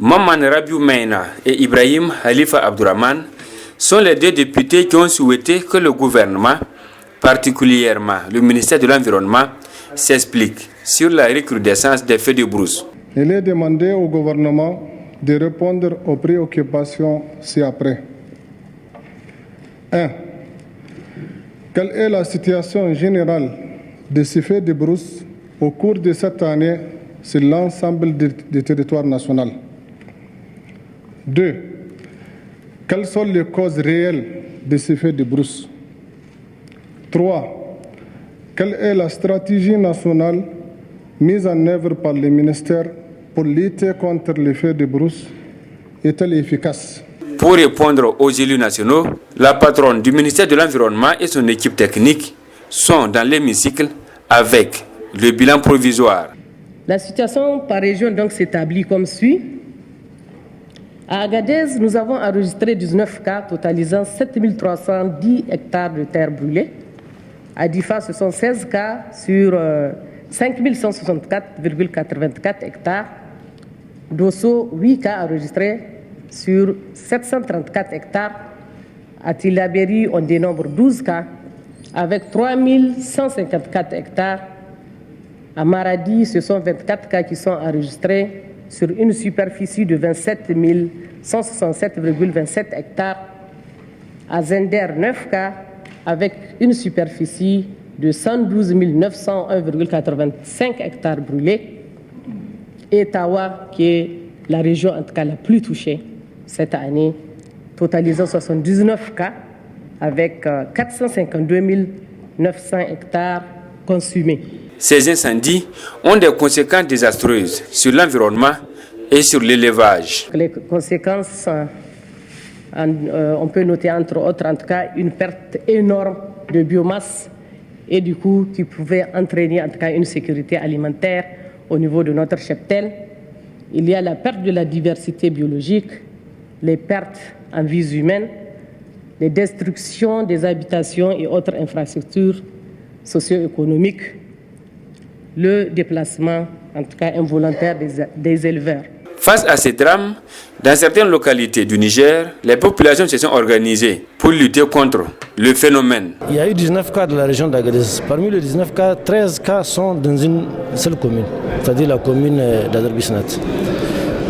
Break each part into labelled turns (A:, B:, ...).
A: Maman Rabiou Meina et Ibrahim Khalifa Abdourahmane sont les deux députés qui ont souhaité que le gouvernement, particulièrement le ministère de l'Environnement, s'explique sur la recrudescence des feux de brousse.
B: Il est demandé au gouvernement de répondre aux préoccupations ci-après. 1. Quelle est la situation générale de ces feux de brousse au cours de cette année sur l'ensemble du territoire national? 2. Quelles sont les causes réelles de ces feux de brousse? 3. Quelle est la stratégie nationale mise en œuvre par le ministère pour lutter contre les feux de brousse? Est-elle efficace?
A: Pour répondre aux élus nationaux, la patronne du ministère de l'Environnement et son équipe technique sont dans l'hémicycle avec le bilan provisoire.
C: La situation par région donc s'établit comme suit. À Agadez, nous avons enregistré 19 cas totalisant 7310 hectares de terre brûlée. À Difa, ce sont 16 cas sur 5164,84 hectares. Dosso, 8 cas enregistrés sur 734 hectares. À Tillabéri, on dénombre 12 cas avec 3154 hectares. À Maradi, ce sont 24 cas qui sont enregistrés sur une superficie de 27 167,27 hectares. À Zender, 9 cas avec une superficie de 112 901,85 hectares brûlés. Et Tawa, qui est la région en tout cas la plus touchée cette année, totalisant 79 cas avec 452 900 hectares consumés.
A: Ces incendies ont des conséquences désastreuses sur l'environnement et sur l'élevage.
C: Les conséquences, on peut noter entre autres en tout cas une perte énorme de biomasse et du coup qui pouvait entraîner en tout cas une sécurité alimentaire au niveau de notre cheptel. Il y a la perte de la diversité biologique, les pertes en vies humaines, les destructions des habitations et autres infrastructures socio-économiques, le déplacement, en tout cas involontaire, des éleveurs.
A: Face à ces drames, dans certaines localités du Niger, les populations se sont organisées pour lutter contre le phénomène.
D: Il y a eu 19 cas de la région d'Agadez. Parmi les 19 cas, 13 cas sont dans une seule commune, c'est-à-dire la commune d'Aderbisnat.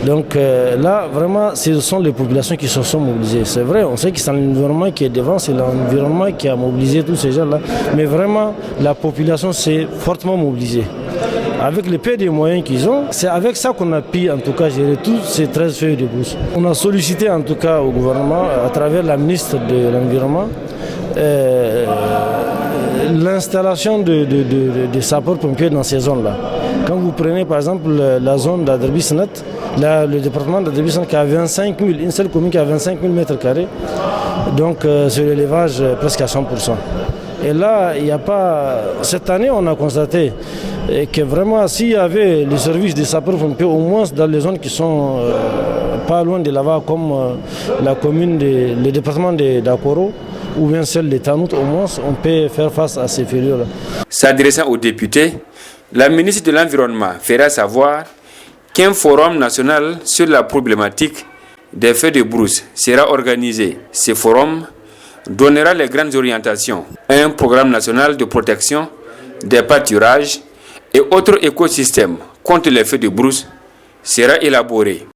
D: Donc là, vraiment, ce sont les populations qui se sont mobilisées. C'est vrai, on sait que c'est l'environnement qui est devant, c'est l'environnement qui a mobilisé tous ces gens-là. Mais vraiment, la population s'est fortement mobilisée. Avec le peu des moyens qu'ils ont, c'est avec ça qu'on a pu en tout cas gérer tous ces 13 feuilles de brousse. On a sollicité en tout cas au gouvernement, à travers la ministre de l'Environnement, l'installation de sapeurs-pompiers dans ces zones-là. Quand vous prenez par exemple la zone d'Aderbisnat, le département d'Aderbisnat qui a 25 000, une seule commune qui a 25 000 mètres carrés, donc c'est l'élevage presque à 100%. Et là, il n'y a pas. Cette année, on a constaté que vraiment, s'il y avait les services des sapeurs-pompiers, au moins dans les zones qui sont pas loin de là-bas, comme la commune, le département d'Akoro, ou bien celle de Tanout, au moins, on peut faire face à ces fêlures-là.
A: S'adressant aux députés, la ministre de l'Environnement fera savoir qu'un forum national sur la problématique des feux de brousse sera organisé. Ce forum donnera les grandes orientations. Un programme national de protection des pâturages et autres écosystèmes contre les feux de brousse sera élaboré.